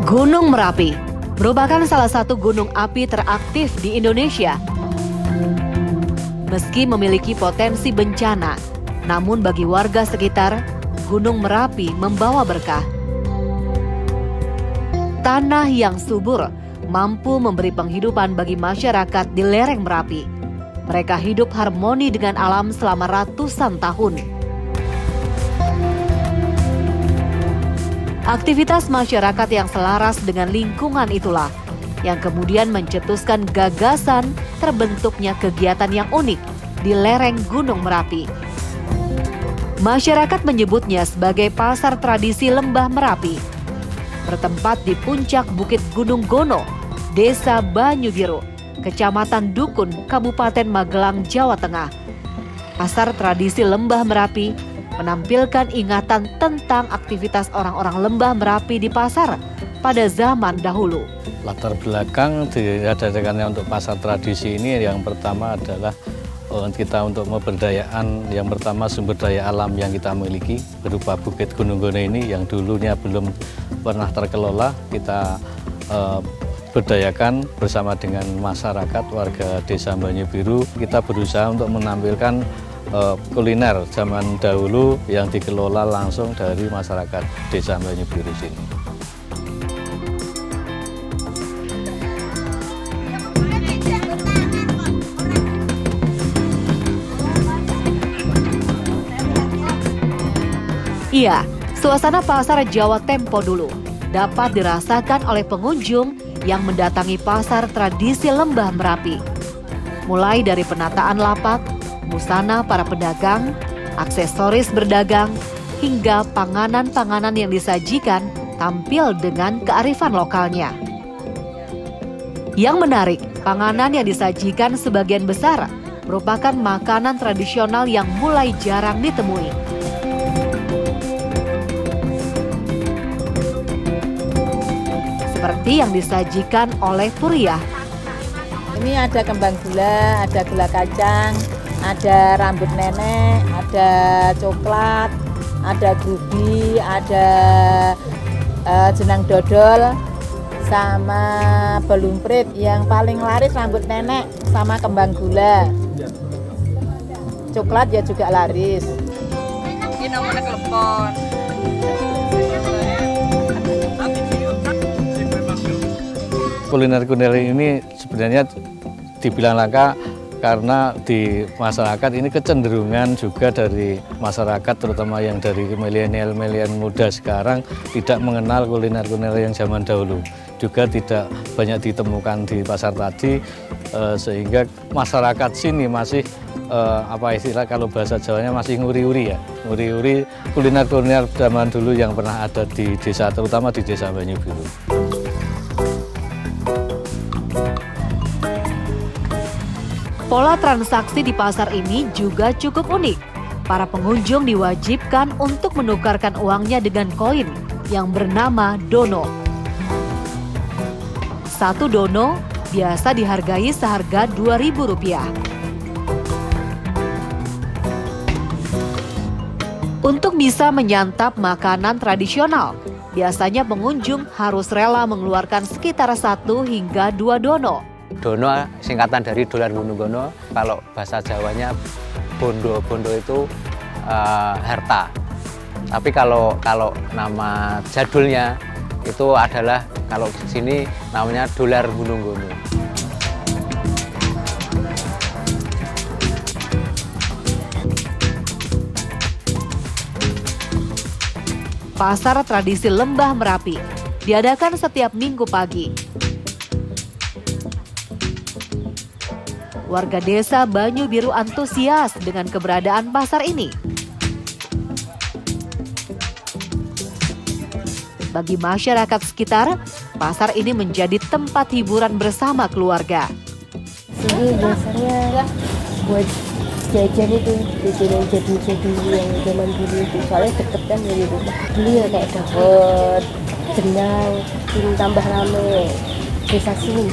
Gunung Merapi merupakan salah satu gunung api teraktif di Indonesia. Meski memiliki potensi bencana, namun bagi warga sekitar, Gunung Merapi membawa berkah. Tanah yang subur mampu memberi penghidupan bagi masyarakat di lereng Merapi. Mereka hidup harmoni dengan alam selama ratusan tahun. Aktivitas masyarakat yang selaras dengan lingkungan itulah yang kemudian mencetuskan gagasan terbentuknya kegiatan yang unik di lereng Gunung Merapi. Masyarakat menyebutnya sebagai pasar tradisi Lembah Merapi. Bertempat di puncak Bukit Gunung Gono, Desa Banyu Biru, Kecamatan Dukun, Kabupaten Magelang, Jawa Tengah. Pasar tradisi Lembah Merapi menampilkan ingatan tentang aktivitas orang-orang Lembah Merapi di pasar pada zaman dahulu. Latar belakang diadakannya untuk pasar tradisi ini yang pertama adalah kita untuk pemberdayaan, yang pertama sumber daya alam yang kita miliki berupa Bukit Gunung Gono ini yang dulunya belum pernah terkelola, kita berdayakan bersama dengan masyarakat warga Desa Banyu Biru. Kita berusaha untuk menampilkan kuliner zaman dahulu yang dikelola langsung dari masyarakat Desa Banyu Biru sini. Iya, suasana pasar Jawa Tempo dulu dapat dirasakan oleh pengunjung yang mendatangi pasar tradisi Lembah Merapi. Mulai dari penataan lapak, busana para pedagang, aksesoris berdagang, hingga panganan-panganan yang disajikan tampil dengan kearifan lokalnya. Yang menarik, panganan yang disajikan sebagian besar merupakan makanan tradisional yang mulai jarang ditemui. Seperti yang disajikan oleh Puriah. Ini ada kembang gula, ada gula kacang, ada rambut nenek, ada coklat, ada gubi, ada jenang dodol, sama belumprit. Yang paling laris rambut nenek sama kembang gula. Coklat ya juga laris. Ini namanya klepon. Kuliner-kuliner ini sebenarnya dibilang langka karena di masyarakat ini kecenderungan juga dari masyarakat terutama yang dari milenial muda sekarang tidak mengenal kuliner-kuliner yang zaman dahulu, juga tidak banyak ditemukan di pasar tadi, sehingga masyarakat sini masih apa istilah kalau bahasa Jawanya masih nguri-uri ya, nguri-uri kuliner-kuliner zaman dulu yang pernah ada di desa, terutama di Desa Banyu Biru. Pola transaksi di pasar ini juga cukup unik. Para pengunjung diwajibkan untuk menukarkan uangnya dengan koin yang bernama dono. Satu dono biasa dihargai seharga Rp2.000. Untuk bisa menyantap makanan tradisional, biasanya pengunjung harus rela mengeluarkan sekitar 1 hingga 2 dono. Dono singkatan dari dolar Gunung Gono, kalau bahasa Jawanya bondo itu harta. Tapi kalau nama jadulnya itu adalah kalau di sini namanya dolar Gunung Gono. Pasar tradisi Lembah Merapi diadakan setiap Minggu pagi. Warga Desa Banyu Biru antusias dengan keberadaan pasar ini. Bagi masyarakat sekitar, pasar ini menjadi tempat hiburan bersama keluarga. Sini biasanya buat jajan itu, jajan jadi yang zaman dulu itu, soalnya deket kan dari rumah. Beli ya kayak dapet, jenang, ini tambah rame, desa sini.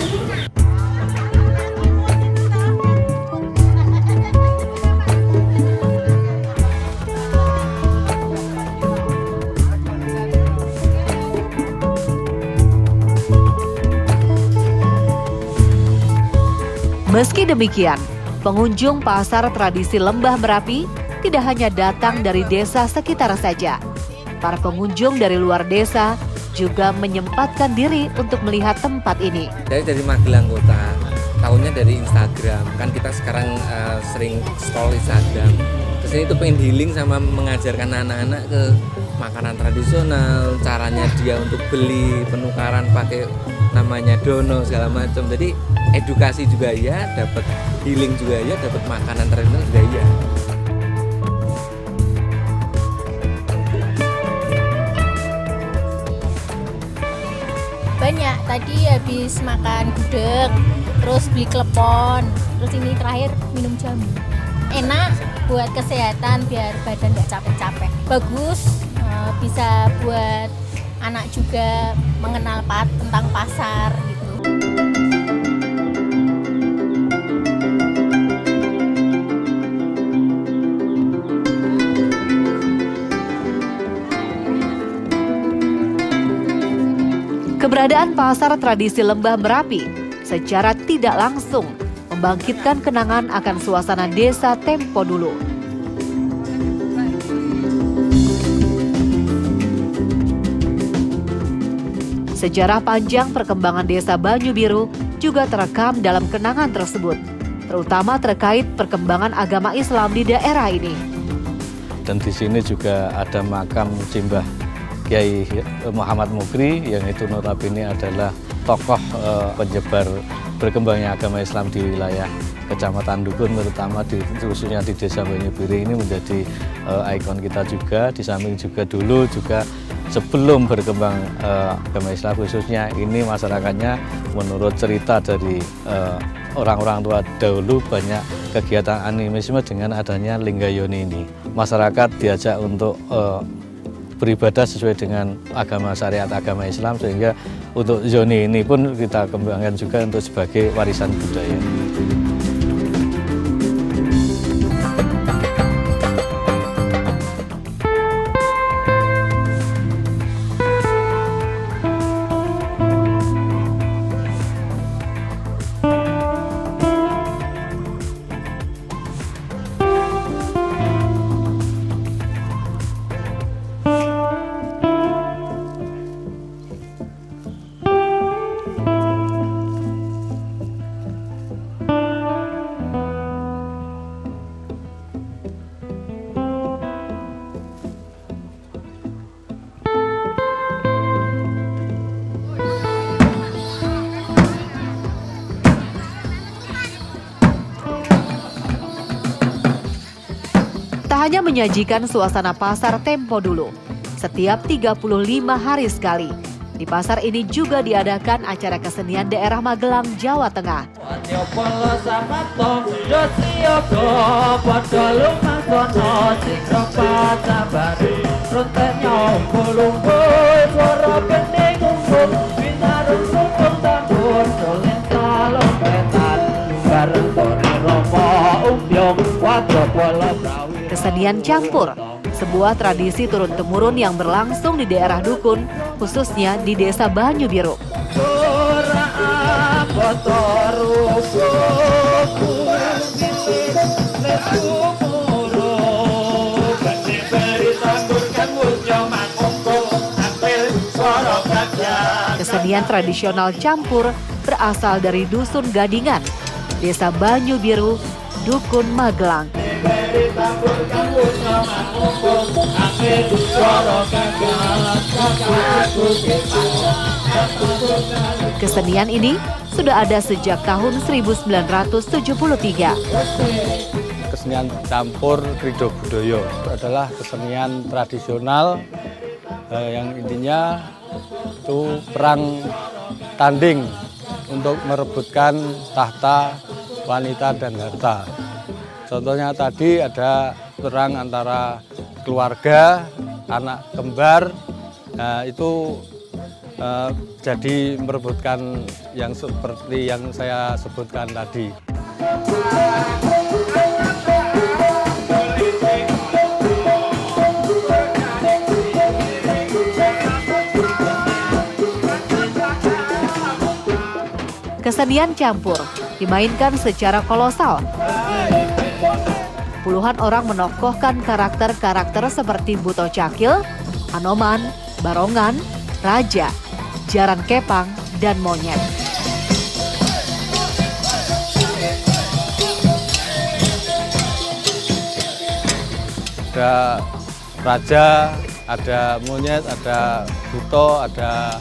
Meski demikian, pengunjung pasar tradisi Lembah Merapi tidak hanya datang dari desa sekitar saja. Para pengunjung dari luar desa juga menyempatkan diri untuk melihat tempat ini. Dari Magelang kota, tahunya dari Instagram. Kan kita sekarang sering scroll Instagram. Kesini tuh pengen healing sama mengajarkan anak-anak ke makanan tradisional, caranya dia untuk beli, penukaran pakai namanya dono segala macam. Jadi edukasi juga ya, dapat healing juga ya, dapat makanan tradisional juga ya. Banyak, tadi habis makan gudeg, terus beli klepon, terus ini terakhir minum jamu. Enak buat kesehatan biar badan nggak capek-capek. Bagus, bisa buat anak juga mengenal tentang pasar gitu. Keberadaan pasar tradisi Lembah Merapi secara tidak langsung membangkitkan kenangan akan suasana desa tempo dulu. Sejarah panjang perkembangan desa Banyu Biru juga terekam dalam kenangan tersebut, terutama terkait perkembangan agama Islam di daerah ini. Dan di sini juga ada makam Simbah Kiai Muhammad Mukri, yang itu notabene adalah tokoh penyebar berkembangnya agama Islam di wilayah Kecamatan Dukun, terutama khususnya di Desa Banyu Biru ini menjadi ikon kita juga. Di samping juga dulu juga sebelum berkembang agama Islam khususnya ini masyarakatnya menurut cerita dari orang-orang tua dahulu banyak kegiatan animisme dengan adanya Linggayoni ini. Masyarakat diajak untuk beribadah sesuai dengan agama syariat agama Islam, sehingga untuk zoni ini pun kita kembangkan juga untuk sebagai warisan budaya. Tak hanya menyajikan suasana pasar tempo dulu, setiap 35 hari sekali, di pasar ini juga diadakan acara kesenian daerah Magelang, Jawa Tengah. Kesenian campur, sebuah tradisi turun-temurun yang berlangsung di daerah Dukun, khususnya di Desa Banyu Biru. Kesenian tradisional campur berasal dari Dusun Gadingan, Desa Banyu Biru, Dukun Magelang. Kesenian ini sudah ada sejak tahun 1973. Kesenian campur Krido Budoyo adalah kesenian tradisional yang intinya itu perang tanding untuk merebutkan tahta, wanita dan harta. Contohnya tadi ada perang antara keluarga, anak kembar, nah itu jadi merebutkan yang seperti yang saya sebutkan tadi. Kesenian campur dimainkan secara kolosal. Puluhan orang menokohkan karakter-karakter seperti Buto Cakil, Anoman, Barongan, Raja, Jaran Kepang, dan Monyet. Ada Raja, ada Monyet, ada Buto, ada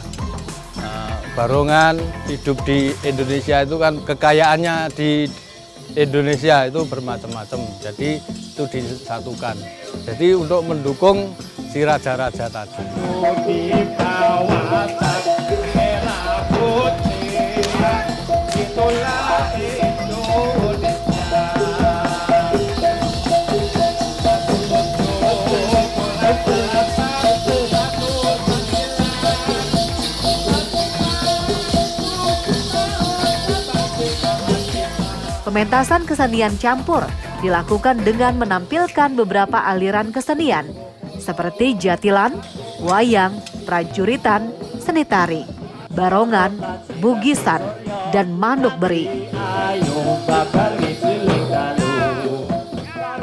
Barongan. Hidup di Indonesia itu kan kekayaannya di Indonesia itu bermacam-macam, jadi itu disatukan. Jadi untuk mendukung si raja-raja tadi. Pementasan kesenian campur dilakukan dengan menampilkan beberapa aliran kesenian seperti jatilan, wayang, prajuritan, seni tari, barongan, bugisan, dan manuk beri.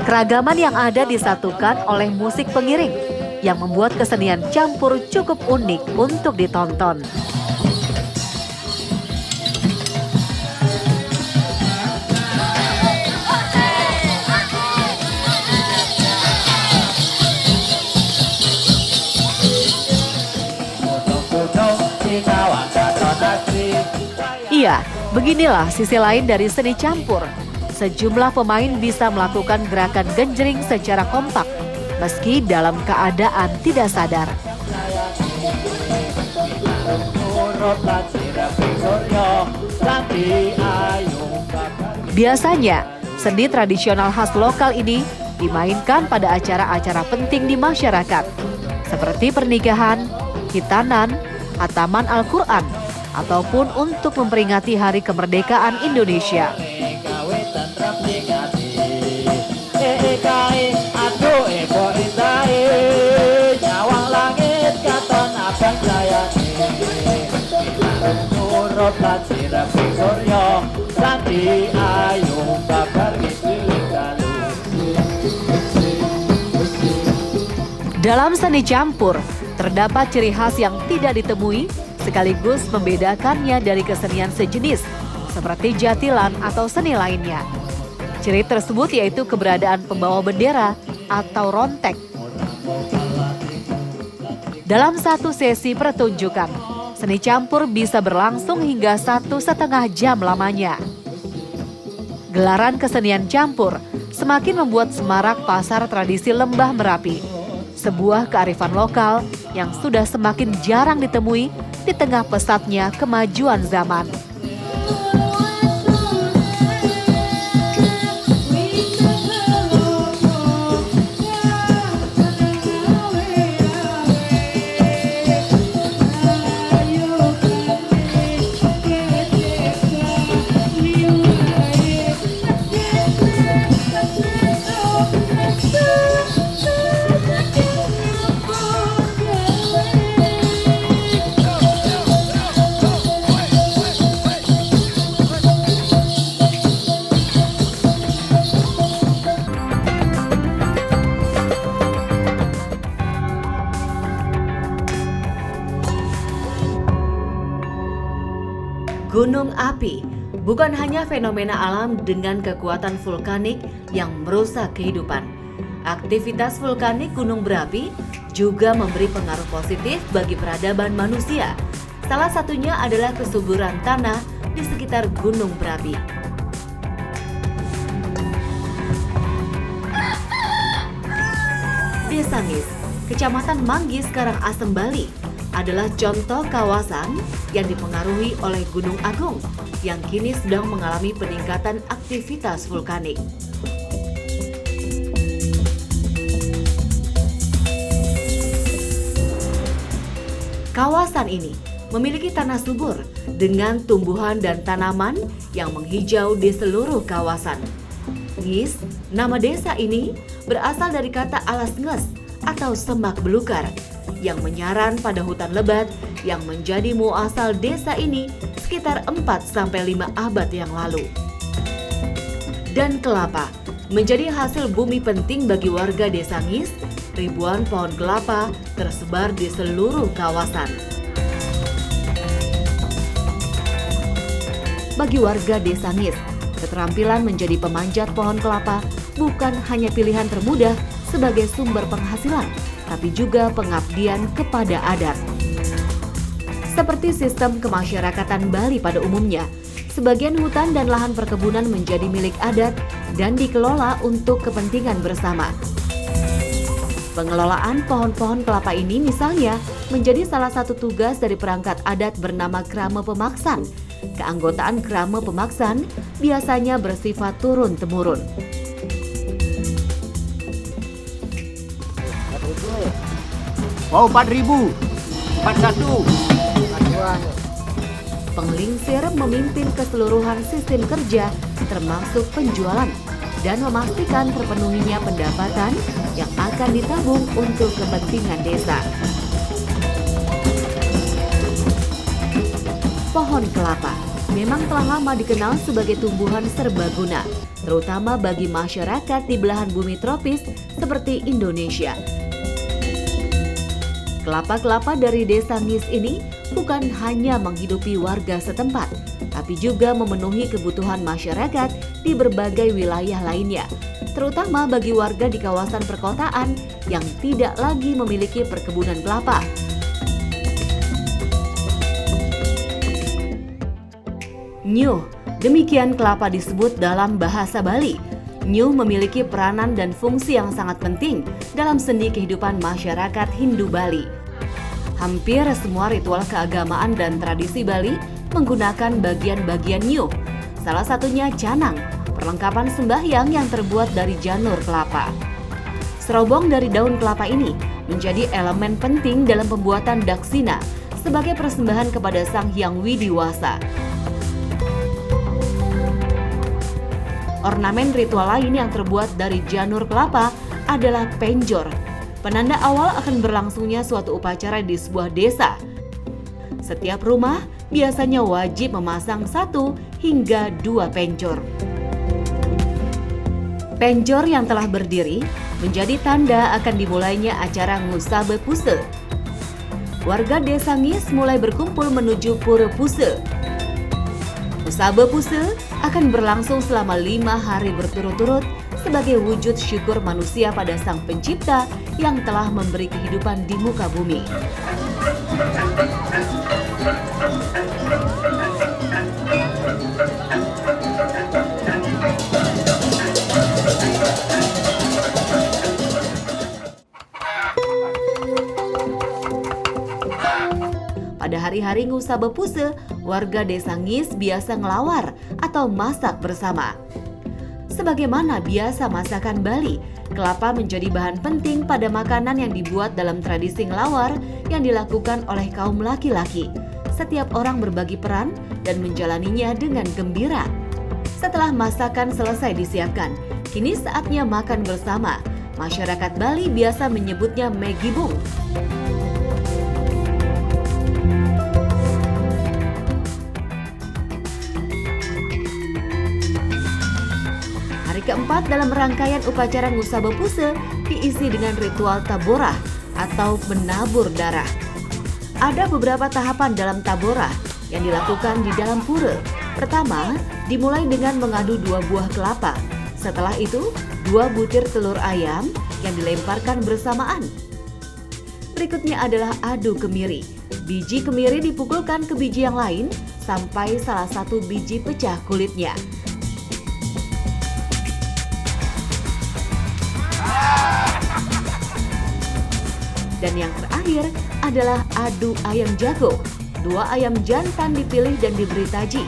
Keragaman yang ada disatukan oleh musik pengiring yang membuat kesenian campur cukup unik untuk ditonton. Iya, beginilah sisi lain dari seni campur. Sejumlah pemain bisa melakukan gerakan genjring secara kompak, meski dalam keadaan tidak sadar. Biasanya, seni tradisional khas lokal ini dimainkan pada acara-acara penting di masyarakat, seperti pernikahan, khitanan, khataman Al-Quran, ataupun untuk memperingati Hari Kemerdekaan Indonesia. Dalam seni campur, terdapat ciri khas yang tidak ditemui sekaligus membedakannya dari kesenian sejenis seperti jatilan atau seni lainnya. Ciri tersebut yaitu keberadaan pembawa bendera atau rontek. Dalam satu sesi pertunjukan, seni campur bisa berlangsung hingga 1,5 jam lamanya. Gelaran kesenian campur semakin membuat semarak pasar tradisi Lembah Merapi, sebuah kearifan lokal yang sudah semakin jarang ditemui di tengah pesatnya kemajuan zaman. Gunung api bukan hanya fenomena alam dengan kekuatan vulkanik yang merusak kehidupan. Aktivitas vulkanik gunung berapi juga memberi pengaruh positif bagi peradaban manusia. Salah satunya adalah kesuburan tanah di sekitar gunung berapi. Desa Ngis, Kecamatan Manggis, Karangasem, Bali adalah contoh kawasan yang dipengaruhi oleh Gunung Agung yang kini sedang mengalami peningkatan aktivitas vulkanik. Kawasan ini memiliki tanah subur dengan tumbuhan dan tanaman yang menghijau di seluruh kawasan. Ngis, nama desa ini berasal dari kata alas nges atau semak belukar yang menyaran pada hutan lebat yang menjadi muasal desa ini sekitar 4-5 abad yang lalu. Dan kelapa menjadi hasil bumi penting bagi warga Desa Ngis. Ribuan pohon kelapa tersebar di seluruh kawasan. Bagi warga Desa Ngis, keterampilan menjadi pemanjat pohon kelapa bukan hanya pilihan termudah sebagai sumber penghasilan, tapi juga pengabdian kepada adat. Seperti sistem kemasyarakatan Bali pada umumnya, sebagian hutan dan lahan perkebunan menjadi milik adat dan dikelola untuk kepentingan bersama. Pengelolaan pohon-pohon kelapa ini misalnya menjadi salah satu tugas dari perangkat adat bernama Krama Pemaksan. Keanggotaan Krama Pemaksan biasanya bersifat turun-temurun. Mau 4.000, 41. Penglingsir memimpin keseluruhan sistem kerja termasuk penjualan dan memastikan terpenuhinya pendapatan yang akan ditabung untuk kepentingan desa. Pohon kelapa memang telah lama dikenal sebagai tumbuhan serbaguna, terutama bagi masyarakat di belahan bumi tropis seperti Indonesia. Kelapa-kelapa dari Desa Ngis ini bukan hanya menghidupi warga setempat, tapi juga memenuhi kebutuhan masyarakat di berbagai wilayah lainnya, terutama bagi warga di kawasan perkotaan yang tidak lagi memiliki perkebunan kelapa. Nyuh, demikian kelapa disebut dalam bahasa Bali. Nyuh memiliki peranan dan fungsi yang sangat penting dalam sendi kehidupan masyarakat Hindu Bali. Hampir semua ritual keagamaan dan tradisi Bali menggunakan bagian-bagian nyuh. Salah satunya canang, perlengkapan sembahyang yang terbuat dari janur kelapa. Serobong dari daun kelapa ini menjadi elemen penting dalam pembuatan daksina sebagai persembahan kepada Sang Hyang Widiwasa. Ornamen ritual lain yang terbuat dari janur kelapa adalah penjor, penanda awal akan berlangsungnya suatu upacara di sebuah desa. Setiap rumah biasanya wajib memasang 1 hingga 2 penjor. Penjor yang telah berdiri menjadi tanda akan dimulainya acara Ngusabe Puse. Warga Desa Ngis mulai berkumpul menuju Pura Puse. Ngusabe Puse akan berlangsung selama 5 hari berturut-turut sebagai wujud syukur manusia pada Sang Pencipta yang telah memberi kehidupan di muka bumi. Pada hari-hari Ngusabe Puse, warga Desa Ngis biasa ngelawar atau masak bersama. Sebagaimana biasa masakan Bali, kelapa menjadi bahan penting pada makanan yang dibuat dalam tradisi ngelawar yang dilakukan oleh kaum laki-laki. Setiap orang berbagi peran dan menjalaninya dengan gembira. Setelah masakan selesai disiapkan, kini saatnya makan bersama. Masyarakat Bali biasa menyebutnya megibung. Keempat dalam rangkaian upacara Ngusabe Puse diisi dengan ritual taborah atau menabur darah. Ada beberapa tahapan dalam taborah yang dilakukan di dalam pura. Pertama, dimulai dengan mengadu 2 buah kelapa. Setelah itu, 2 butir telur ayam yang dilemparkan bersamaan. Berikutnya adalah adu kemiri. Biji kemiri dipukulkan ke biji yang lain sampai salah satu biji pecah kulitnya. Dan yang terakhir adalah adu ayam jago. 2 ayam jantan dipilih dan diberi taji.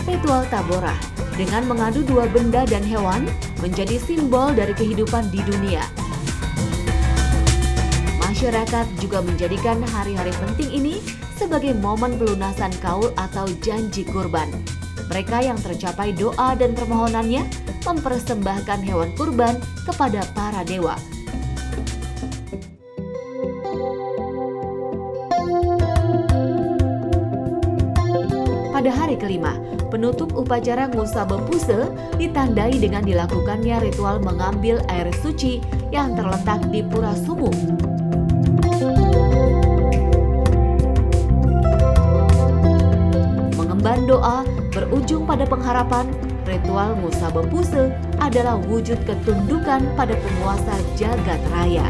Ritual taborah dengan mengadu 2 benda dan hewan menjadi simbol dari kehidupan di dunia. Masyarakat juga menjadikan hari-hari penting ini sebagai momen pelunasan kaul atau janji kurban. Mereka yang tercapai doa dan permohonannya mempersembahkan hewan kurban kepada para dewa. Pada hari kelima, penutup upacara Ngusaba Puse ditandai dengan dilakukannya ritual mengambil air suci yang terletak di Pura Sumuk. Mengemban doa berujung pada pengharapan, ritual Ngusaba Puse adalah wujud ketundukan pada penguasa jagat raya.